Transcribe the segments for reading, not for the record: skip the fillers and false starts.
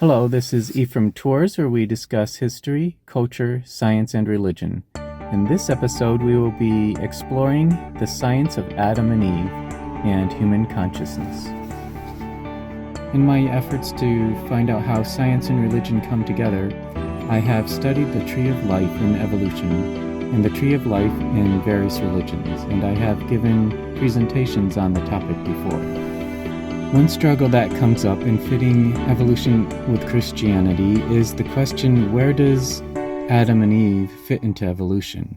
Hello, this is Ephraim Tours, where we discuss history, culture, science, and religion. In this episode, we will be exploring the science of Adam and Eve and human consciousness. In my efforts to find out how science and religion come together, I have studied the tree of life in evolution and the tree of life in various religions, and I have given presentations on the topic before. One struggle that comes up in fitting evolution with Christianity is the question, where does Adam and Eve fit into evolution?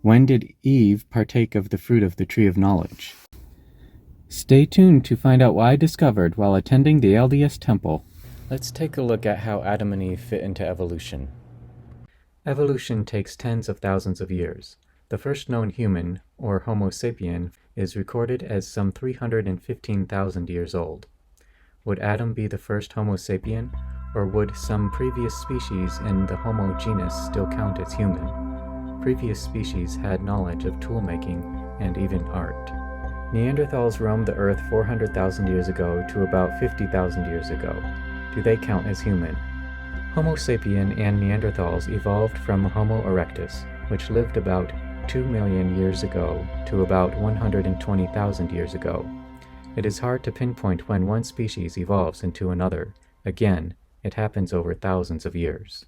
When did Eve partake of the fruit of the tree of knowledge? Stay tuned to find out what I discovered while attending the LDS temple. Let's take a look at how Adam and Eve fit into evolution. Evolution takes tens of thousands of years. The first known human, or Homo sapien, is recorded as some 315,000 years old. Would Adam be the first Homo sapien, or would some previous species in the Homo genus still count as human? Previous species had knowledge of tool-making and even art. Neanderthals roamed the earth 400,000 years ago to about 50,000 years ago. Do they count as human? Homo sapien and Neanderthals evolved from Homo erectus, which lived about 2 million years ago to about 120,000 years ago. It is hard to pinpoint when one species evolves into another. Again, it happens over thousands of years.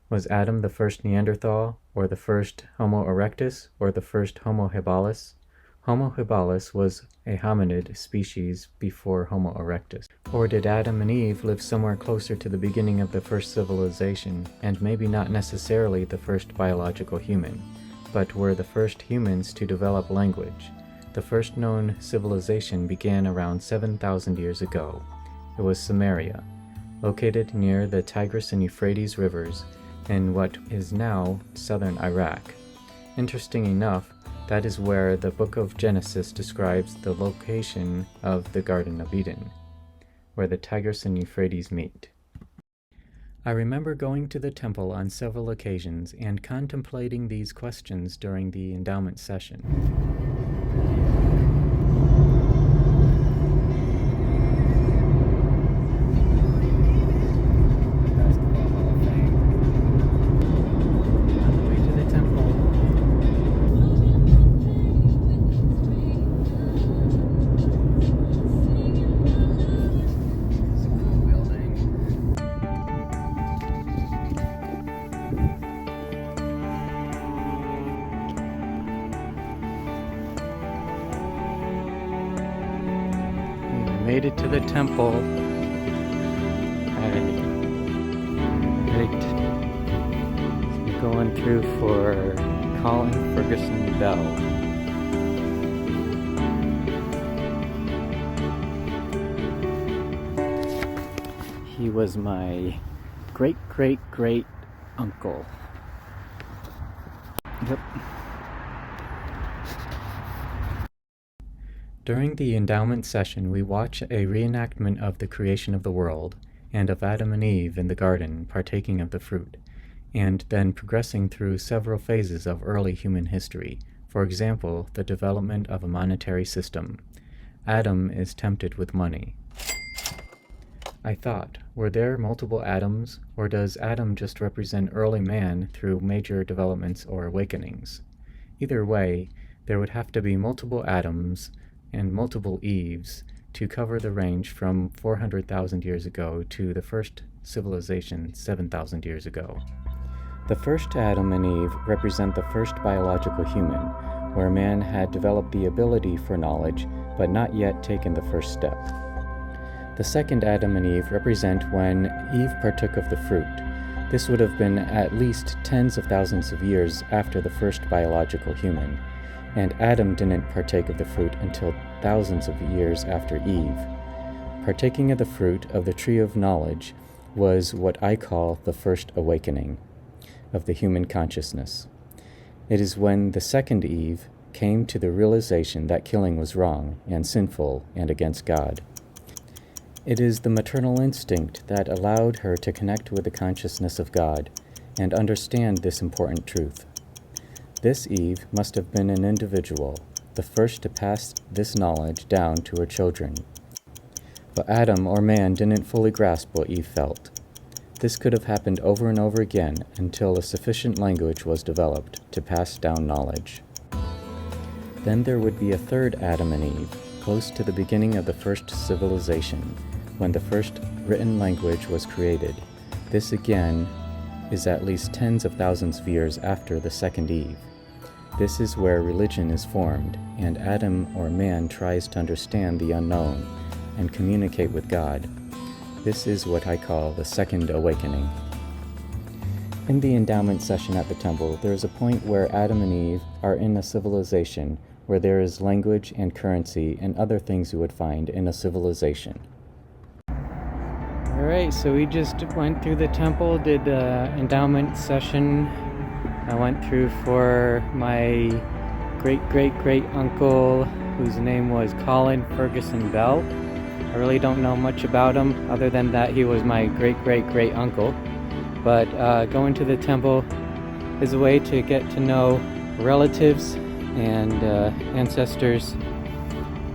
Was Adam the first Neanderthal, or the first Homo erectus, or the first Homo habilis? Homo habilis was a hominid species before Homo erectus. Or did Adam and Eve live somewhere closer to the beginning of the first civilization, and maybe not necessarily the first biological human, but were the first humans to develop language? The first known civilization began around 7,000 years ago. It was Samaria, located near the Tigris and Euphrates rivers in what is now southern Iraq. Interesting enough, that is where the book of Genesis describes the location of the Garden of Eden, where the Tigris and Euphrates meet. I remember going to the temple on several occasions and contemplating these questions during the endowment session. Made it to the temple. Right. Going through for Colin Ferguson Bell. He was my great uncle. Yep. During the endowment session, we watch a reenactment of the creation of the world, and of Adam and Eve in the garden partaking of the fruit, and then progressing through several phases of early human history. For example, the development of a monetary system. Adam is tempted with money. I thought, were there multiple Adams, or does Adam just represent early man through major developments or awakenings? Either way, there would have to be multiple Adams and multiple Eves to cover the range from 400,000 years ago to the first civilization 7,000 years ago. The first Adam and Eve represent the first biological human, where man had developed the ability for knowledge, but not yet taken the first step. The second Adam and Eve represent when Eve partook of the fruit. This would have been at least tens of thousands of years after the first biological human, and Adam didn't partake of the fruit until thousands of years after Eve. Partaking of the fruit of the tree of knowledge was what I call the first awakening of the human consciousness. It is when the second Eve came to the realization that killing was wrong and sinful and against God. It is the maternal instinct that allowed her to connect with the consciousness of God and understand this important truth. This Eve must have been an individual, the first to pass this knowledge down to her children. But Adam, or man, didn't fully grasp what Eve felt. This could have happened over and over again until a sufficient language was developed to pass down knowledge. Then there would be a third Adam and Eve, close to the beginning of the first civilization, when the first written language was created. This again is at least tens of thousands of years after the second Eve. This is where religion is formed, and Adam or man tries to understand the unknown and communicate with God. This is what I call the second awakening. In the endowment session at the temple, there is a point where Adam and Eve are in a civilization where there is language and currency and other things you would find in a civilization. Alright, so we just went through the temple, did the endowment session. I went through for my great-great-great uncle, whose name was Colin Ferguson Bell. I really don't know much about him, other than that he was my great-great-great uncle. But going to the temple is a way to get to know relatives and ancestors,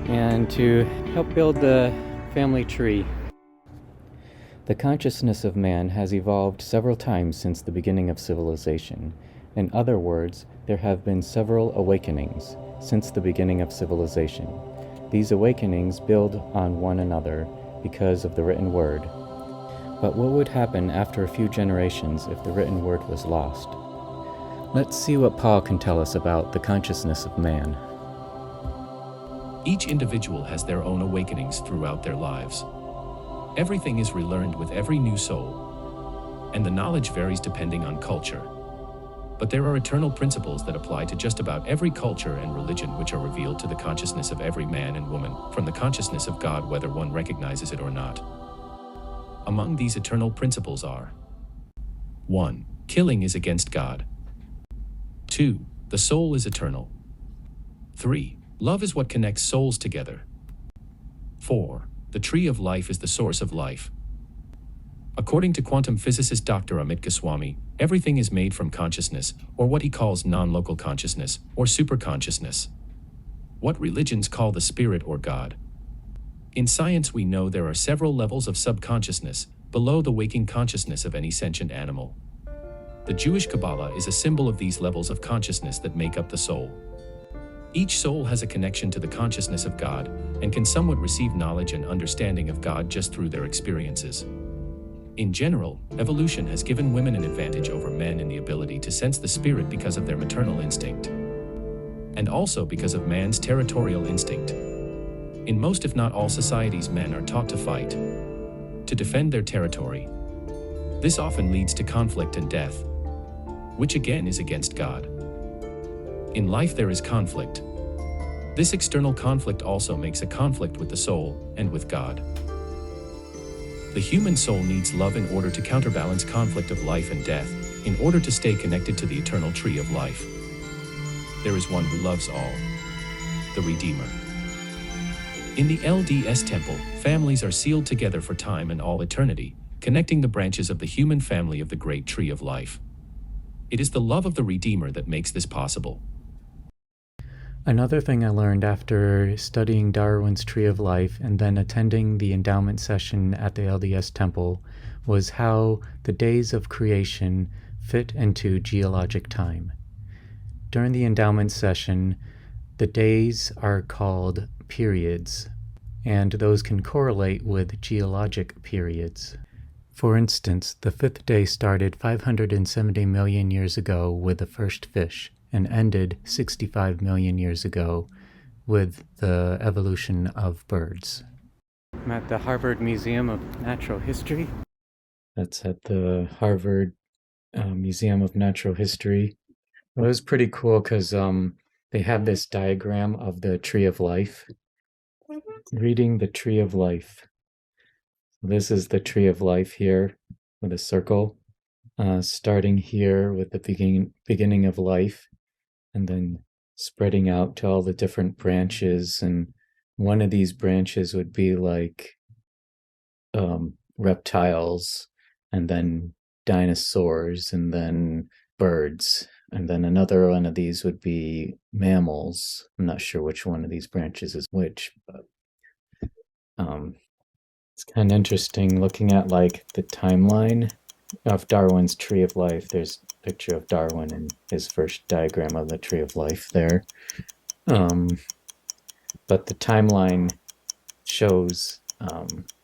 and to help build the family tree. The consciousness of man has evolved several times since the beginning of civilization. In other words, there have been several awakenings since the beginning of civilization. These awakenings build on one another because of the written word. But what would happen after a few generations if the written word was lost? Let's see what Paul can tell us about the consciousness of man. Each individual has their own awakenings throughout their lives. Everything is relearned with every new soul, and the knowledge varies depending on culture. But there are eternal principles that apply to just about every culture and religion, which are revealed to the consciousness of every man and woman from the consciousness of God, whether one recognizes it or not. Among these eternal principles are: 1. Killing is against God. 2. The soul is eternal. 3. Love is what connects souls together. 4. The tree of life is the source of life. According to quantum physicist Dr. Amit Goswami, everything is made from consciousness, or what he calls non-local consciousness, or superconsciousness. What religions call the spirit or God. In science, we know there are several levels of subconsciousness, below the waking consciousness of any sentient animal. The Jewish Kabbalah is a symbol of these levels of consciousness that make up the soul. Each soul has a connection to the consciousness of God, and can somewhat receive knowledge and understanding of God just through their experiences. In general, evolution has given women an advantage over men in the ability to sense the spirit because of their maternal instinct, and also because of man's territorial instinct. In most, if not all societies, men are taught to fight, to defend their territory. This often leads to conflict and death, which again is against God. In life there is conflict. This external conflict also makes a conflict with the soul and with God. The human soul needs love in order to counterbalance conflict of life and death, in order to stay connected to the eternal tree of life. There is one who loves all, the Redeemer. In the LDS temple, families are sealed together for time and all eternity, connecting the branches of the human family of the great tree of life. It is the love of the Redeemer that makes this possible. Another thing I learned after studying Darwin's Tree of Life and then attending the endowment session at the LDS temple was how the days of creation fit into geologic time. During the endowment session, the days are called periods, and those can correlate with geologic periods. For instance, the fifth day started 570 million years ago with the first fish, and ended 65 million years ago with the evolution of birds. I'm at the Harvard Museum of Natural History. That's at the Harvard Museum of Natural History. It was pretty cool because they have this diagram of the Tree of Life. Reading the Tree of Life. This is the Tree of Life here with a circle, starting here with the beginning of life, and then spreading out to all the different branches. And one of these branches would be like reptiles, and then dinosaurs, and then birds. And then another one of these would be mammals. I'm not sure which one of these branches is which, but It's kind of interesting looking at like the timeline of Darwin's Tree of Life. There's a picture of Darwin and his first diagram of the Tree of Life there. But the timeline shows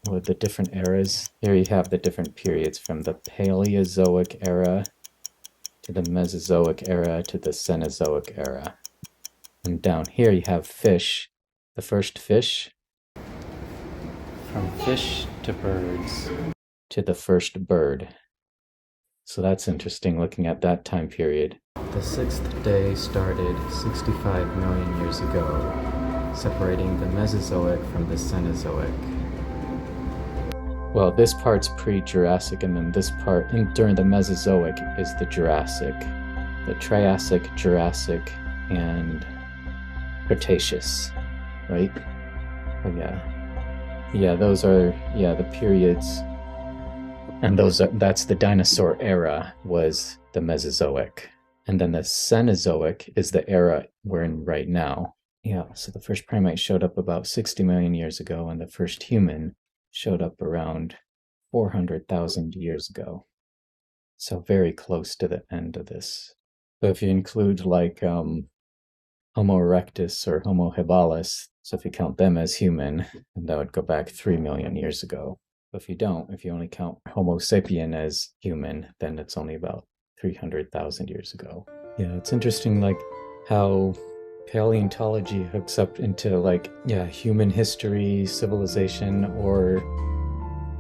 with the different eras. Here you have the different periods from the Paleozoic era to the Mesozoic era to the Cenozoic era. And down here you have fish, the first fish, from fish to birds to the first bird. So that's interesting looking at that time period. The sixth day started 65 million years ago, separating the Mesozoic from the Cenozoic. Well, this part's pre-Jurassic, and then this part, and during the Mesozoic, is the Jurassic. The Triassic, Jurassic, and Cretaceous, right? Oh, yeah. Yeah, those are, the periods. And that's the dinosaur era, was the Mesozoic. And then the Cenozoic is the era we're in right now. Yeah, so the first primate showed up about 60 million years ago, and the first human showed up around 400,000 years ago. So very close to the end of this. So if you include like Homo erectus or Homo habilis, so if you count them as human, then that would go back 3 million years ago. But if you don't, if you only count Homo sapien as human, then it's only about 300,000 years ago. Yeah, it's interesting like how paleontology hooks up into like, human history, civilization, or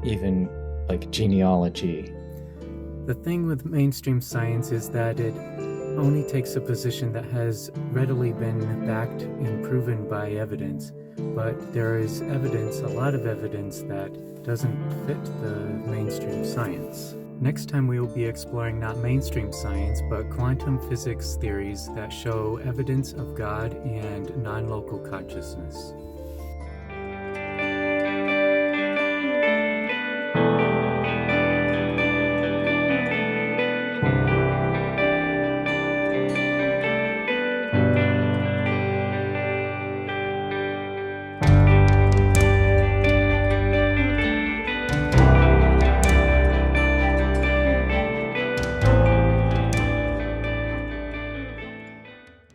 even like genealogy. The thing with mainstream science is that it only takes a position that has readily been backed and proven by evidence, but there is evidence, a lot of evidence, that doesn't fit the mainstream science. Next time we will be exploring not mainstream science, but quantum physics theories that show evidence of God and non-local consciousness.